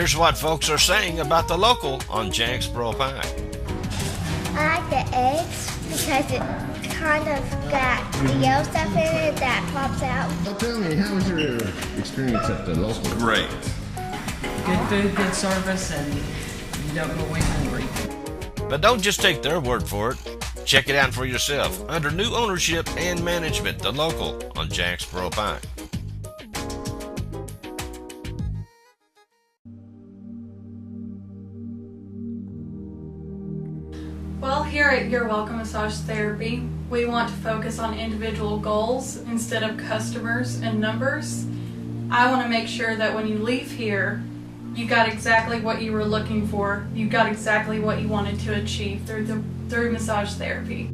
Here's what folks are saying about the local on Jacksboro Pike. I like the eggs because it kind of got the yellow stuff in it that pops out. Well, tell me, how was your experience at the local? Great. Good food, good service, and you don't go away hungry. But don't just take their word for it. Check it out for yourself under new ownership and management, the local on Jacksboro Pike. Well, here at Your Welcome Massage Therapy, we want to focus on individual goals instead of customers and numbers. I want to make sure that when you leave here, you got exactly what you were looking for. You got exactly what you wanted to achieve through massage therapy.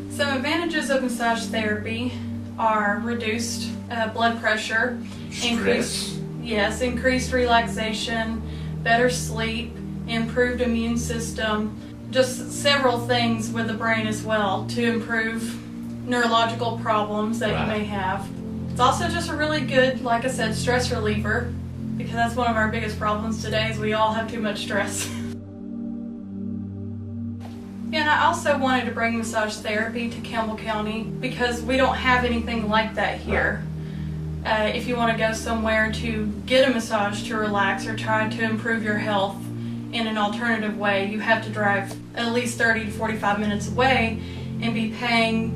Some advantages of massage therapy are reduced blood pressure, increased relaxation, better sleep, improved immune system, just several things with the brain as well to improve neurological problems that you may have. It's also just a really good, like I said, stress reliever, because that's one of our biggest problems today is we all have too much stress. And I also wanted to bring massage therapy to Campbell County because we don't have anything like that here. If you want to go somewhere to get a massage to relax or try to improve your health in an alternative way, you have to drive at least 30 to 45 minutes away and be paying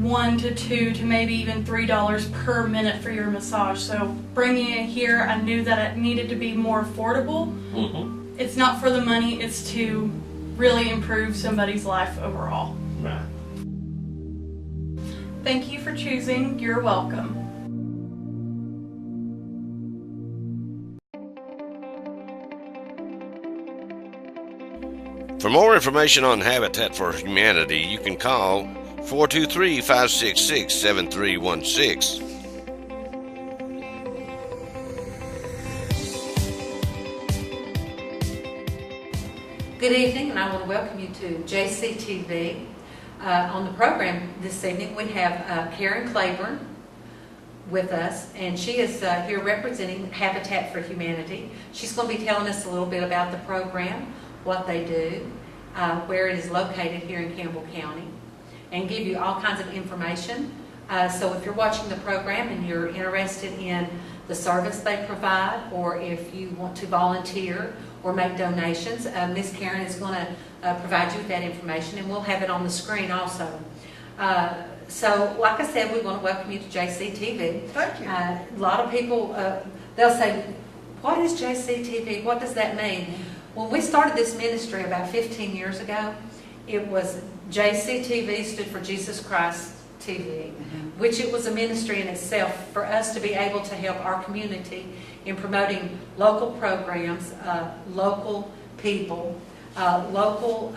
$1 to $2 to maybe even $3 per minute for your massage. So bringing it here, I knew that it needed to be more affordable. Mm-hmm. It's not for the money, it's to really improve somebody's life overall. Right. Thank you for choosing You're Welcome. For more information on Habitat for Humanity, you can call 423-566-7316. Good evening, and I want to welcome you to JCTV. On the program this evening, we have Karen Claiborne with us, and she is here representing Habitat for Humanity. She's going to be telling us a little bit about the program, what they do, where it is located here in Campbell County, and give you all kinds of information. So if you're watching the program and you're interested in the service they provide, or if you want to volunteer or make donations, Miss Karen is going to provide you with that information, and we'll have it on the screen also. So like I said, we want to welcome you to JCTV. Thank you. A lot of people, they'll say, what is JCTV? What does that mean? When we started this ministry about 15 years ago, it was JCTV stood for Jesus Christ TV, which it was a ministry in itself for us to be able to help our community in promoting local programs, local people, local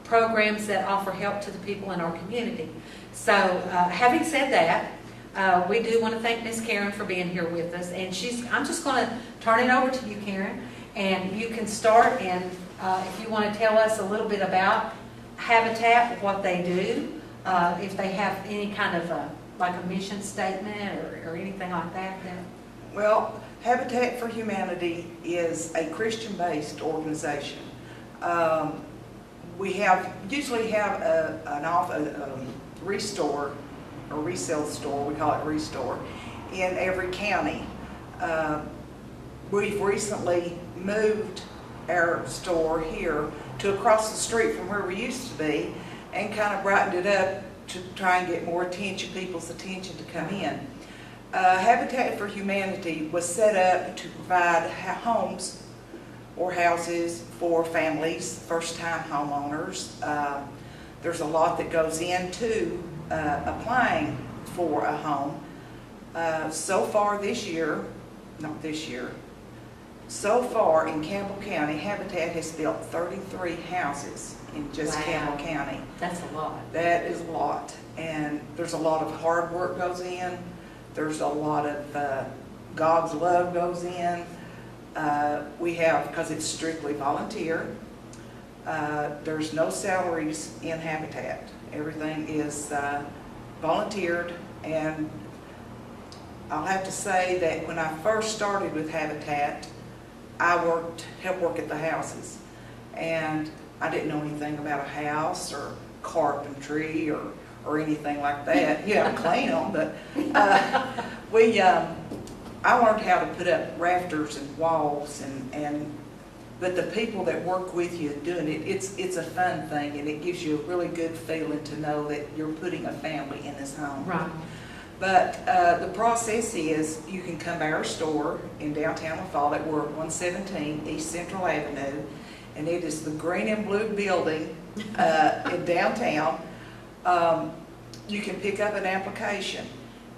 programs that offer help to the people in our community. So having said that, we do want to thank Miss Karen for being here with us, and I'm just going to turn it over to you, Karen, and you can start, and if you want to tell us a little bit about Habitat, what they do, if they have any kind of like a mission statement or anything like that. Well, Habitat for Humanity is a Christian-based organization. We usually have a restore or resale store, we call it Restore, in every county. We've recently moved our store here to across the street from where we used to be, and kind of brightened it up to try and get more people's attention to come in. Habitat for Humanity was set up to provide homes or houses for families, first-time homeowners. There's a lot that goes into applying for a home. So far in Campbell County, Habitat has built 33 houses in just Campbell County. That's a lot. That is a lot. And there's a lot of hard work goes in. There's a lot of God's love goes in. We have, because it's strictly volunteer, there's no salaries in Habitat. Everything is volunteered, and I'll have to say that when I first started with Habitat, helped work at the houses. And I didn't know anything about a house or carpentry or anything like that. Yeah, clean them, but I learned how to put up rafters and walls, but the people that work with you doing it, it's a fun thing, and it gives you a really good feeling to know that you're putting a family in this home. Right. But the process is you can come by our store in downtown Eufaula. We're at 117 East Central Avenue, and it is the green and blue building in downtown. You can pick up an application,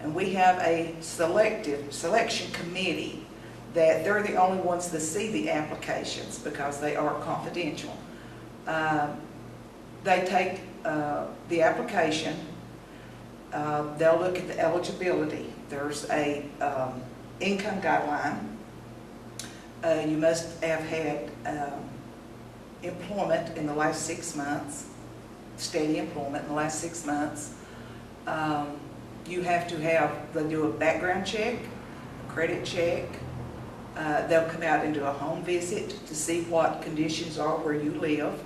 and we have a selection committee that they're the only ones that see the applications because they are confidential. They take the application, they'll look at the eligibility. There's a income guideline. You must have had employment in the last 6 months, steady employment in the last 6 months. You have to they'll do a background check, a credit check. They'll come out and do a home visit to see what conditions are where you live.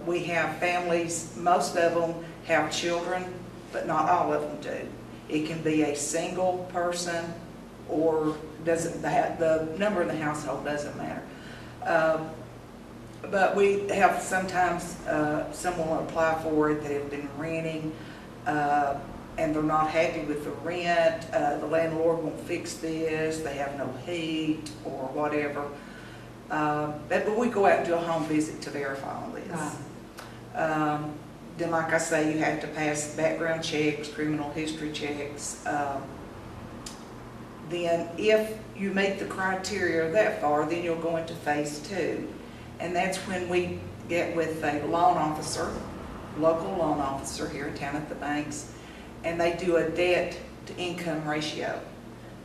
We have families, most of them have children, but not all of them do. It can be a single person, or the number in the household doesn't matter. But we have sometimes someone will apply for it that have been renting, and they're not happy with the rent. The landlord won't fix this, they have no heat or whatever. But we go out and do a home visit to verify all this. Right. Then, like I say, you have to pass background checks, criminal history checks. Then if you meet the criteria that far, then you'll go into phase 2. And that's when we get with a loan officer, local loan officer here in town at the banks, and they do a debt to income ratio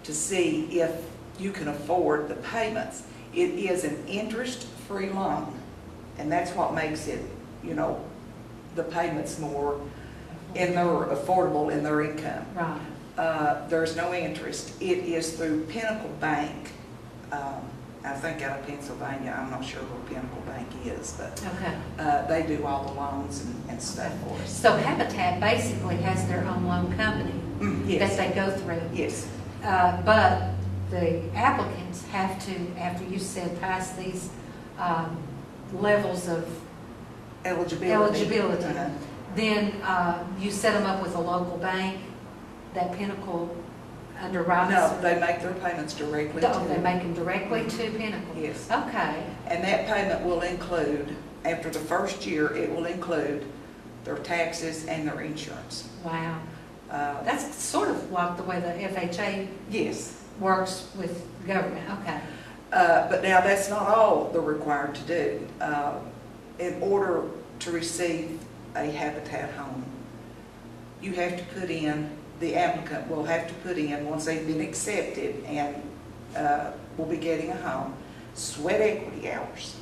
to see if you can afford the payments. It is an interest-free loan, and that's what makes it, the payments more affordable in their income. Right. There's no interest. It is through Pinnacle Bank. I think out of Pennsylvania. I'm not sure where Pinnacle Bank is, but Okay. they do all the loans and stuff for us. So Habitat basically has their own loan company Yes. that they go through. Yes. But the applicants have to, after you said pass these levels of eligibility, Uh-huh. then you set them up with a local bank, that Pinnacle underwrites? No, they make their payments directly to They make them directly to Pinnacle? Yes. Okay. And that payment will include, after the first year, it will include their taxes and their insurance. Wow. That's sort of like the way the FHA Yes. works with government. Okay. But now that's not all they're required to do. In order to receive a Habitat home, you have to put in, the applicant will have to put in, once they've been accepted and will be getting a home, sweat equity hours.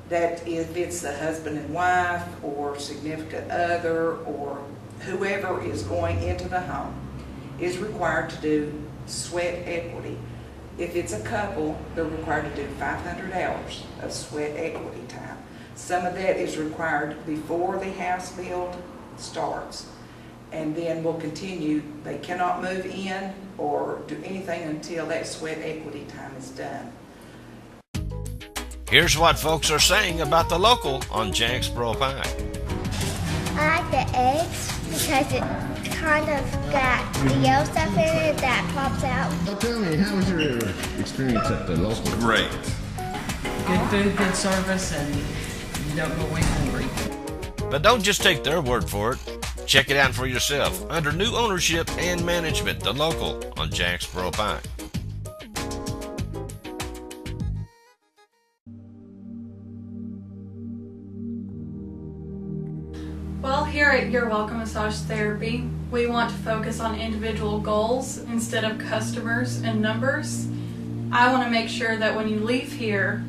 That if it's the husband and wife or significant other or whoever is going into the home is required to do sweat equity. If it's a couple, they're required to do 500 hours of sweat equity time. Some of that is required before the house build starts, and then will continue. They cannot move in or do anything until that sweat equity time is done. Here's what folks are saying about the local on Jacksboro Pike. I like the eggs because it kind of got the yellow stuff in it that pops out. Now tell me, how was your experience at the law school? Great. Good food, good service, and you don't go away hungry. But don't just take their word for it. Check it out for yourself under new ownership and management, the local on Jacksboro Pike. Well, here at Your Welcome Massage Therapy, we want to focus on individual goals instead of customers and numbers. I want to make sure that when you leave here,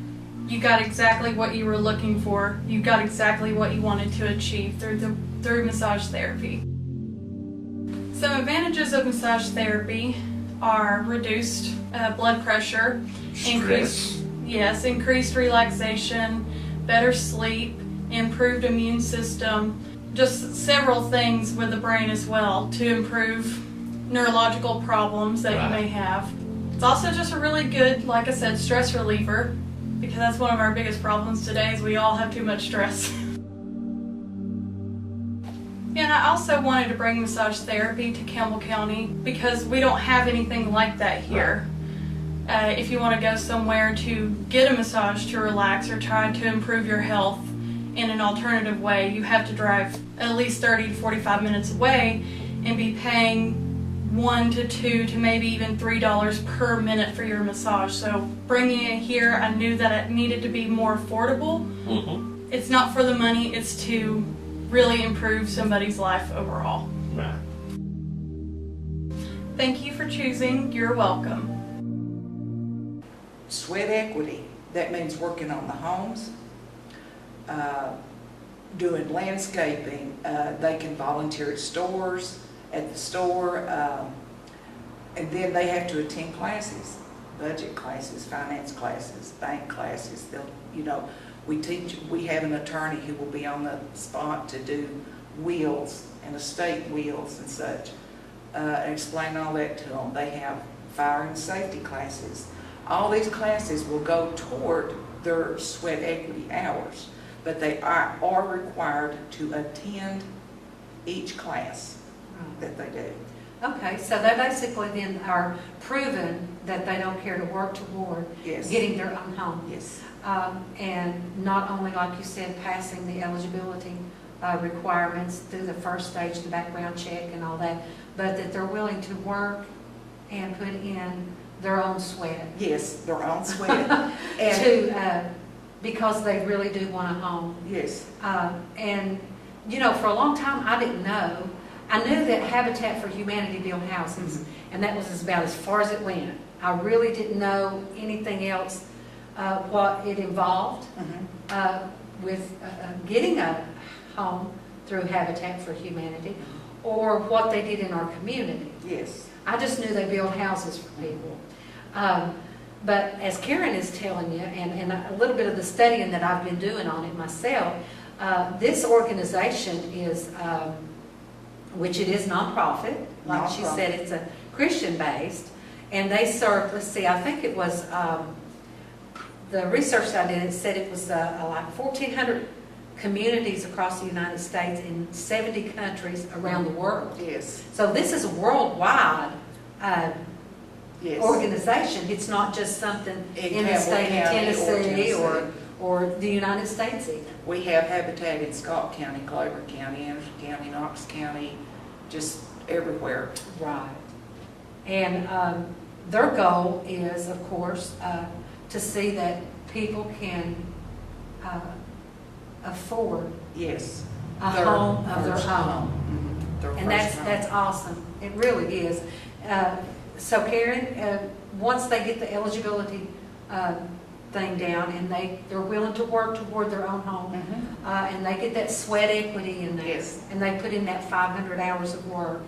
you got exactly what you were looking for. You got exactly what you wanted to achieve through massage therapy. Some advantages of massage therapy. are reduced blood pressure, increased relaxation, better sleep, improved immune system, just several things with the brain as well to improve neurological problems that you may have. It's also just a really good, like I said, stress reliever, because that's one of our biggest problems today is we all have too much stress. And I also wanted to bring massage therapy to Campbell County because we don't have anything like that here. If you want to go somewhere to get a massage to relax or try to improve your health in an alternative way, you have to drive at least 30 to 45 minutes away and be paying $1 to $2 to maybe even $3 per minute for your massage. So bringing it here, I knew that it needed to be more affordable. It's not for the money, it's to really improve somebody's life overall. Thank you for choosing. You're welcome. Sweat equity, that means working on the homes, doing landscaping. They can volunteer at stores, at the store, and then they have to attend classes, budget classes, finance classes, bank classes. They'll, we have an attorney who will be on the spot to do wills and estate wills and such, and explain all that to them. They have fire and safety classes. All these classes will go toward their sweat equity hours, but they are required to attend each class that they do. Okay, so they basically then are proven that they don't care to work toward getting their own home. Yes. And not only, like you said, passing the eligibility requirements through the first stage, the background check and all that, but that they're willing to work and put in their own sweat. Yes, their own sweat. And because they really do want a home. Yes. And, for a long time, I didn't know. I knew that Habitat for Humanity built houses, and that was about as far as it went. I really didn't know anything else, what it involved with getting a home through Habitat for Humanity, or what they did in our community. Yes. I just knew they built houses for people. But as Karen is telling you, and a little bit of the studying that I've been doing on it myself, this organization is, which it is nonprofit, like she said, it's a Christian-based, and they serve, let's see, I think it was, the research I did, it said it was like 1,400 communities across the United States in 70 countries around the world. Yes. So this is a worldwide organization. It's not just something in the state of Tennessee or the United States even. We have Habitat in Scott County, Clover County, Anderson County, Knox County, just everywhere. Right. And their goal is, of course, to see that people can afford a home of their own. And that's awesome. It really is. So Karen, once they get the eligibility thing down and they're willing to work toward their own home, and they get that sweat equity in there, and they put in that 500 hours of work,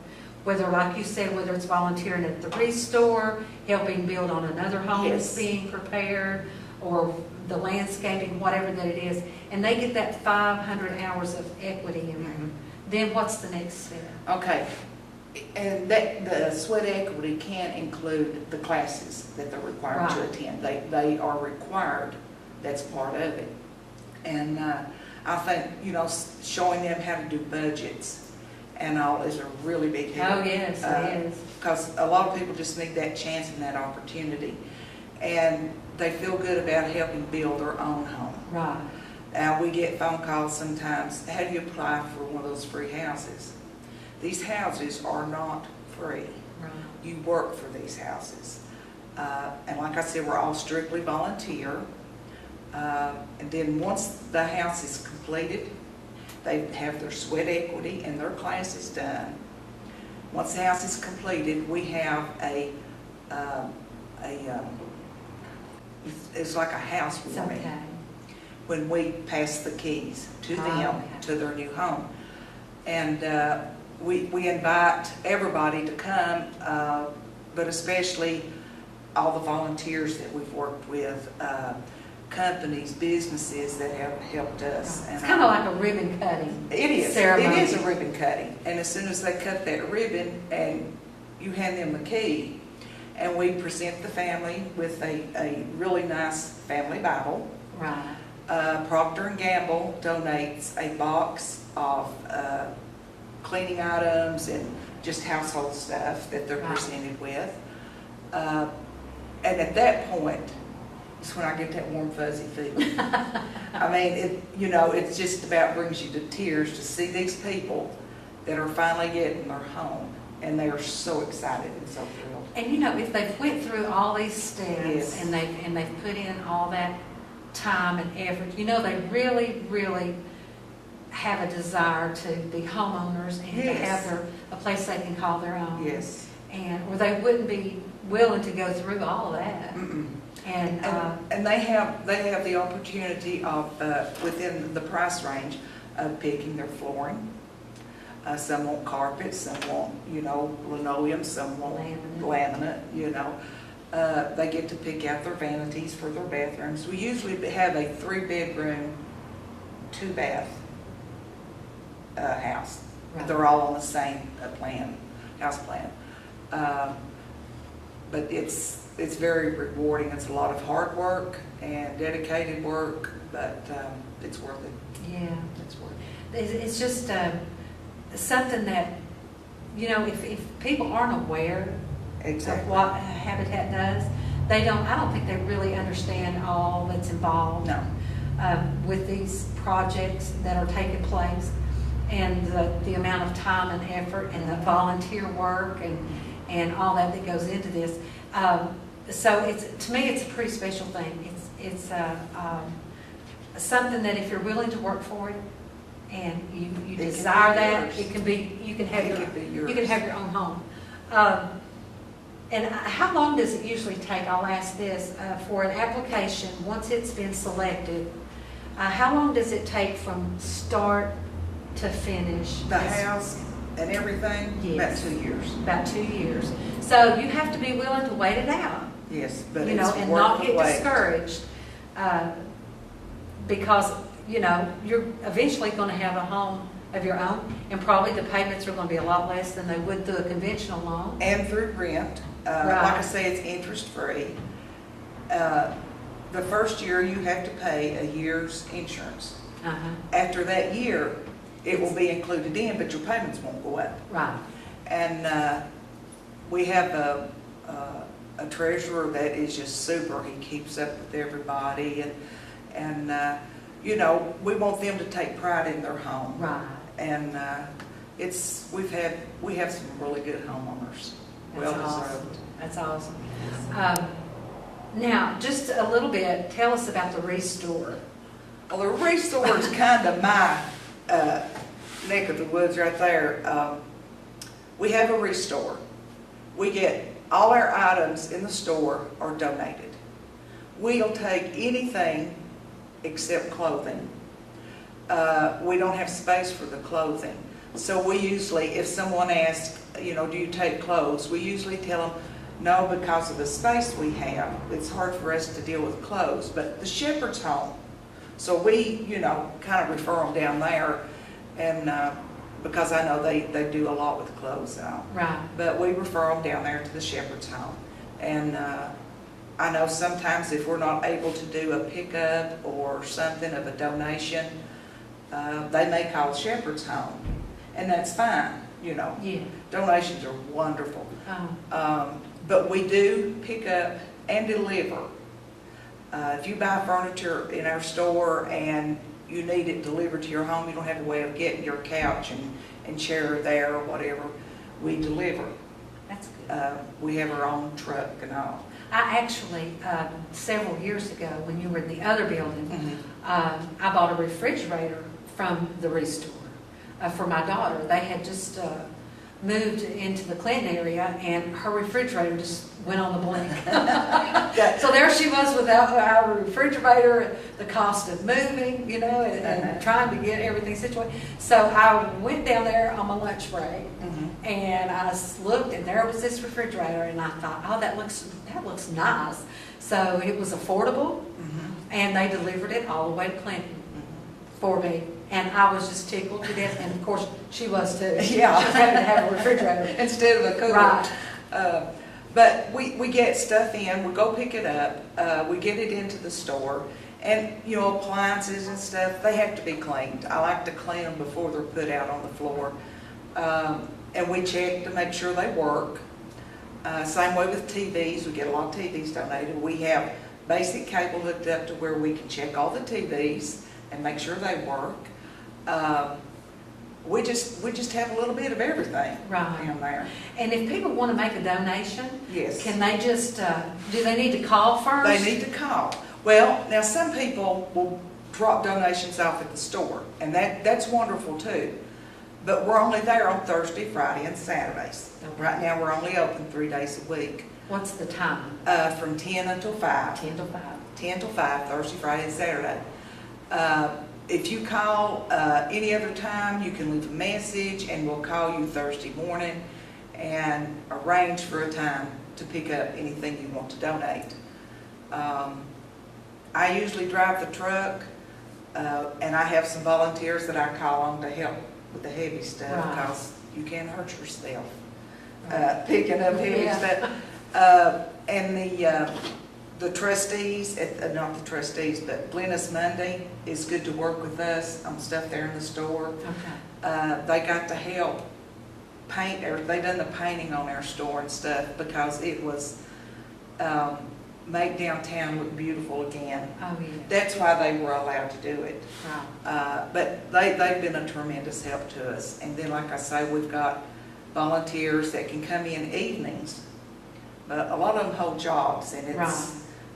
whether, like you said, whether it's volunteering at the restore, helping build on another home that's being prepared, or the landscaping, whatever that it is, and they get that 500 hours of equity in there, then what's the next step? Okay. And the sweat equity can include the classes that they're required to attend. They are required. That's part of it. And I think, showing them how to do budgets and all is a really big help. Oh, yes, it is. Because a lot of people just need that chance and that opportunity. And they feel good about helping build their own home. Right. Now, we get phone calls sometimes, how do you apply for one of those free houses? These houses are not free. Right. You work for these houses. And like I said, we're all strictly volunteer. And then once the house is completed, they have their sweat equity and their classes done. Once the house is completed, we have it's like a housewarming when we pass the keys to them, to their new home. And we invite everybody to come but especially all the volunteers that we've worked with, companies, businesses that have helped us. It's kind of like a ribbon cutting. It is. Ceremony. It is a ribbon cutting. And as soon as they cut that ribbon and you hand them the key, and we present the family with a really nice family Bible. Right. Procter & Gamble donates a box of cleaning items and just household stuff that they're presented with. And at that point, it's when I get that warm, fuzzy feeling. I mean, it just about brings you to tears to see these people that are finally getting their home, and they are so excited and so thrilled. And if they've went through all these steps, Yes. and they've put in all that time and effort, they really, really have a desire to be homeowners and to Yes. have a place they can call their own. Yes. Or they wouldn't be willing to go through all of that. Mm-mm. And they have the opportunity of, within the price range, of picking their flooring. Some want carpet, some want, linoleum, some want laminate, They get to pick out their vanities for their bathrooms. We usually have a 3-bedroom, 2-bath house. Right. They're all on the same house plan. But it's very rewarding. It's a lot of hard work and dedicated work, but it's worth it. yeah, it's worth it. It's just something that, if people aren't aware Exactly. of what Habitat does, I don't think they really understand all that's involved. No. With these projects that are taking place, and the amount of time and effort and the volunteer work and all that goes into this. So to me, it's a pretty special thing. It's something that if you're willing to work for it and you desire that, yours. it can be. You can have It can be yours. you can have your own home. And how long does it usually take? I'll ask this for an application. Once it's been selected, how long does it take from start to finish? The house and everything, Yes. about 2 years. About 2 years. So you have to be willing to wait it out, Yes, but and it's not worth the get wait. discouraged, because you're eventually going to have a home of your own, and probably the payments are going to be a lot less than they would through a conventional loan. And through rent. Right. Like I say, it's interest-free. The first year, you have to pay a year's insurance. Uh-huh. After that year, it will be included in, but your payments won't go up. Right. And we have a treasurer that is just super. He keeps up with everybody, and we want them to take pride in their home. Right. And we have some really good homeowners. Well deserved. That's awesome. Now, just a little bit, tell us about the Restore. Well, the Restore is kind of my neck of the woods right there. We have a Restore. We get all our items in the store are donated. We'll take anything except clothing. We don't have space for the clothing. So we usually, if someone asks, do you take clothes? We usually tell them, no, because of the space we have. It's hard for us to deal with clothes. But the shepherd's home, so we, kind of refer them down there, and because I know they do a lot with clothes now. Right. But we refer them down there to the shepherd's home. And I know sometimes if we're not able to do a pickup or something of a donation, they may call shepherd's home. And that's fine, Yeah. Donations are wonderful. Oh. But we do pick up and deliver. If you buy furniture in our store and you need it delivered to your home, you don't have a way of getting your couch and chair there or whatever, we deliver. That's good. We have our own truck and all. I actually, several years ago, when you were in the other building, Mm-hmm. I bought a refrigerator from the Restore for my daughter. They had just moved into the Clinton area, and her refrigerator just went on the blink. So there she was without our refrigerator, the cost of moving, you know, and trying to get everything situated. So I went down there on my lunch break, and I looked, and there was this refrigerator, and I thought, oh, that looks nice. So it was affordable, and they delivered it all the way to Clinton for me. And I was just tickled to death, and of course she was too. She was happy to have a refrigerator Instead of a cooler. Right. But we get stuff in, we go pick it up, we get it into the store, and, you know, appliances and stuff, they have to be cleaned. I like to clean them before they're put out on the floor. And we check to make sure they work. Same way with TVs, we get a lot of TVs donated. We have basic cable hooked up to where we can check all the TVs and make sure they work. We just have a little bit of everything down there. And if people want to make a donation, Yes. can they just, do they need to call first? They need to call. Well, now some people will drop donations off at the store, and that's wonderful too. But we're only there on Thursday, Friday, and Saturdays. Okay. Right now, we're only open 3 days a week, What's the time? from 10 until 5. 10 to 5. 10 till 5, Thursday, Friday, and Saturday. If you call any other time, you can leave a message, and we'll call you Thursday morning and arrange for a time to pick up anything you want to donate. I usually drive the truck, and I have some volunteers that I call on to help with the heavy stuff, Right. because you can hurt yourself Right. picking up heavy Yeah. stuff. And the trustees, not the trustees, but Glennis Monday is good to work with us on stuff there in the store. Okay. They got to help paint, or they done the painting on our store and stuff, because it was make downtown look beautiful again. Oh, yeah. That's why they were allowed to do it. Right. But they've been a tremendous help to us. And then, like I say, we've got volunteers that can come in evenings. But a lot of them hold jobs, and Right.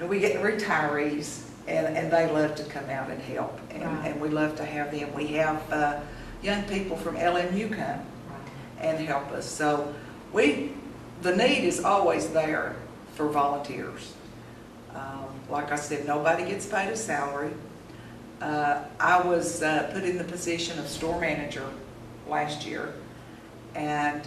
and we get retirees, and they love to come out and help. Right. And we love to have them. We have young people from LMU come Right. and help us. So the need is always there for volunteers. Like I said, nobody gets paid a salary. I was put in the position of store manager last year, and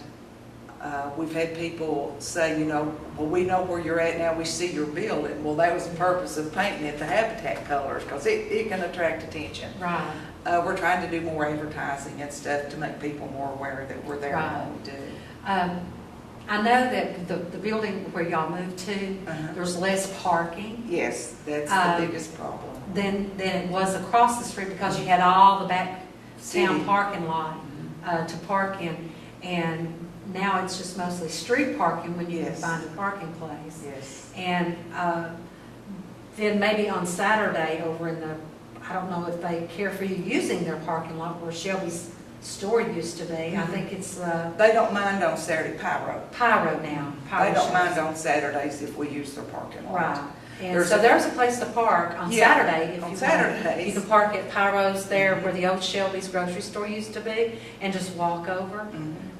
we've had people say, you know, well, we know where you're at now, we see your building. Well, that was the purpose of painting it the habitat colors, because it can attract attention. Right. We're trying to do more advertising and stuff to make people more aware that we're there Right. and what we do. I know that the building where y'all moved to, there's less parking Yes, that's the biggest problem. than it was across the street, because you had all the back City. town parking lot to park in. And now it's just mostly street parking when you can Yes. find a parking place. Yes. And then maybe on Saturday over in I don't know if they care for you using their parking lot where Shelby's store used to be. I think it's They don't mind on Saturday, Pyro. Pyro now. Pyro They don't shows. mind on Saturdays if we use their parking lot. Right. And There's so a- there's a place to park on Yeah, Saturday. If on you Saturdays. Want. You can park at Pyro's there where the old Shelby's grocery store used to be, and just walk over.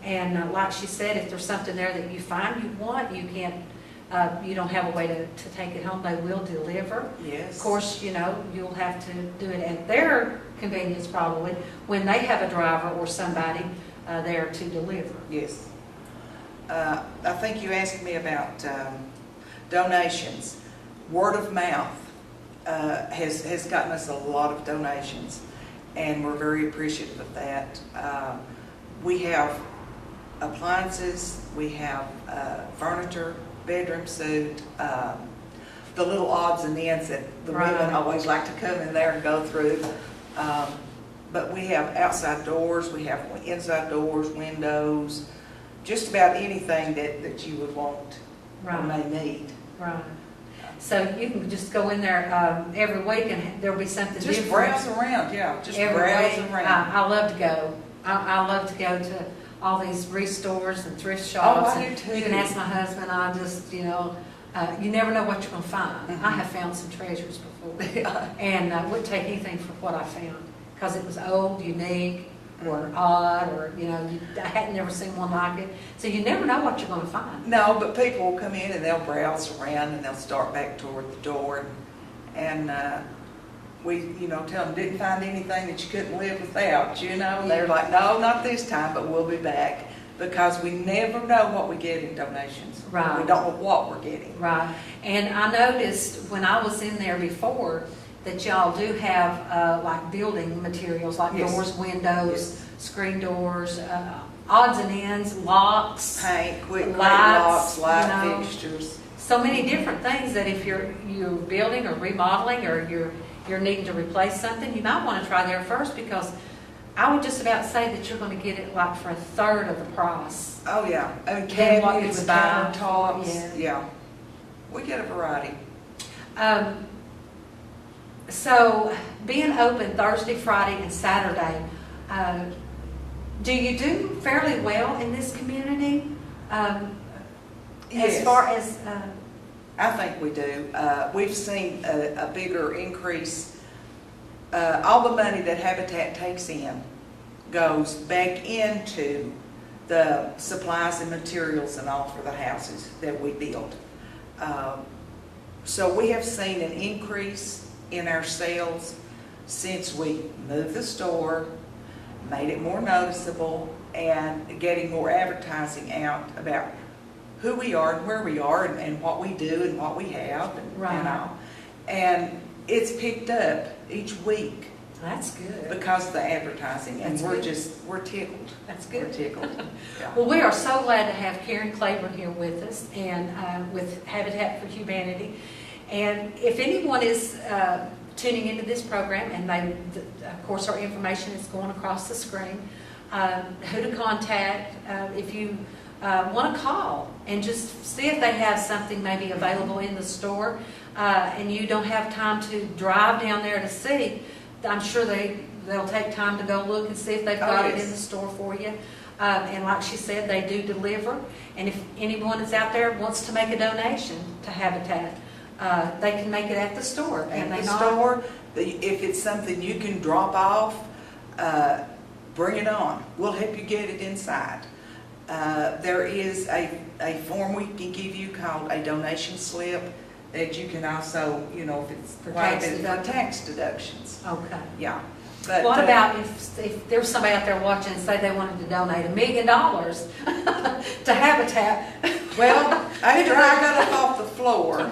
And like she said, if there's something there that you find you want, you can't, you don't have a way to take it home, they will deliver. Yes. Of course, you know, you'll have to do it at their convenience probably, when they have a driver or somebody there to deliver. Yes. I think you asked me about donations. Word of mouth has gotten us a lot of donations, and we're very appreciative of that. We have appliances, we have furniture, bedroom suit, the little odds and ends that the Right. women always like to come in there and go through. But we have outside doors, we have inside doors, windows, just about anything that you would want or may need. Right. So you can just go in there every week and there'll be something Just different. browse around, yeah, just Every browse week. around. I love to go. I love to go to all these restores and thrift shops. I do and too. You can ask my husband, I just, you know, you never know what you're going to find. Mhm. I have found some treasures before. Yeah. And I wouldn't take anything for what I found, because it was old, unique, or odd, or, you know, I hadn't never seen one like it. So you never know what you're going to find. No, but people will come in and they'll browse around and they'll start back toward the door. And we, you know, tell them, didn't find anything that you couldn't live without, you know. And they're like, no, not this time, but we'll be back. Because we never know what we get in donations. Right. We don't know what we're getting. Right. And I noticed when I was in there before that y'all do have like building materials, like Yes. doors, windows, Yes. screen doors, odds and ends, locks, Paint, quick lights, locks, light you know. fixtures. So many different things that if you're building or remodeling or you're needing to replace something, you might want to try there first, because I would just about say that you're going to get it like for a third of the price. Oh, yeah. And Than what you cabinets, would buy. countertops. Yeah. Yeah. We get a variety. So being open Thursday, Friday, and Saturday, do you do fairly well in this community? As Yes. far as, I think we do. We've seen a bigger increase. All the money that Habitat takes in goes back into the supplies and materials and all for the houses that we build. So we have seen an increase in our sales since we moved the store, made it more noticeable, and getting more advertising out about who we are and where we are and what we do and what we have and, Right. all. And it's picked up each week that's good. because of the advertising, and That's we're good. we're tickled. That's We're good. tickled. Yeah. Well, we are so glad to have Karen Claiborne here with us and with Habitat for Humanity. And if anyone is tuning into this program, and of course our information is going across the screen, who to contact, if you want to call and just see if they have something maybe available in the store, and you don't have time to drive down there to see, I'm sure they'll take time to go look and see if they've got it yes. in the store for you. And like she said, they do deliver. And if anyone is out there wants to make a donation to Habitat, they can make it at the store. At they the not? store, if it's something you can drop off, bring it on. We'll help you get it inside. There is a form we can give you called a donation slip that you can also, you know, if it's For quite a tax bit for deductions? tax deductions. Okay. Yeah. But, What about if there's somebody out there watching and say they wanted to donate $1 million to Habitat? Well, after I got up off the floor,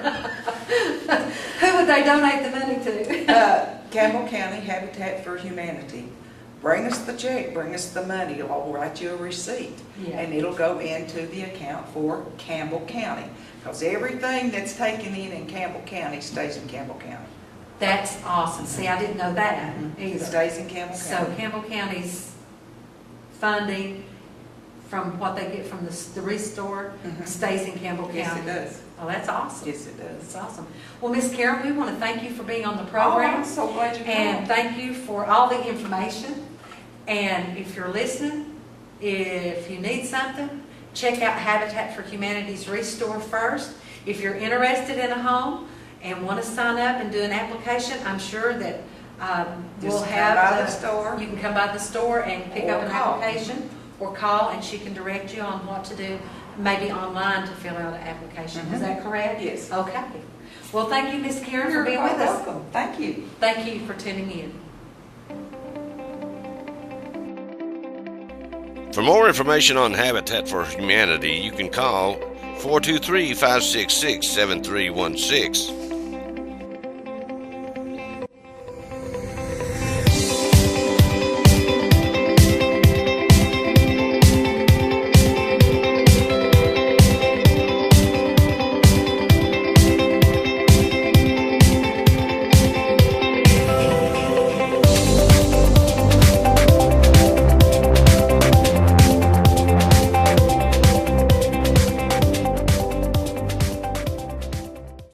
Who would they donate the money to? Campbell County Habitat for Humanity. Bring us the check, bring us the money, I'll write you a receipt. Yeah. And it'll go into the account for Campbell County. Because everything that's taken in Campbell County stays in Campbell County. That's awesome. See, I didn't know that It either. stays in Campbell So County. Campbell County's funding from what they get from the restore Mhm. stays in Campbell County. Yes, it does. Oh, that's awesome. Yes, it That's does. awesome. Well, Miss Karen, we want to thank you for being on the Oh, program. I'm so glad you And came. thank you for all the information. And if you're listening, if you need something, check out Habitat for Humanity's Restore first. If you're interested in a home and want to sign up and do an application, I'm sure that we'll Just come have by the store. You can come by the store and pick Or up an call. application, or call, and she can direct you on what to do, maybe online to fill out an application. Is that correct? Yes. Okay. Well, thank you, Miss Karen, You're for being quite with us. welcome. Thank you. Thank you for tuning in. For more information on Habitat for Humanity, you can call 423-566-7316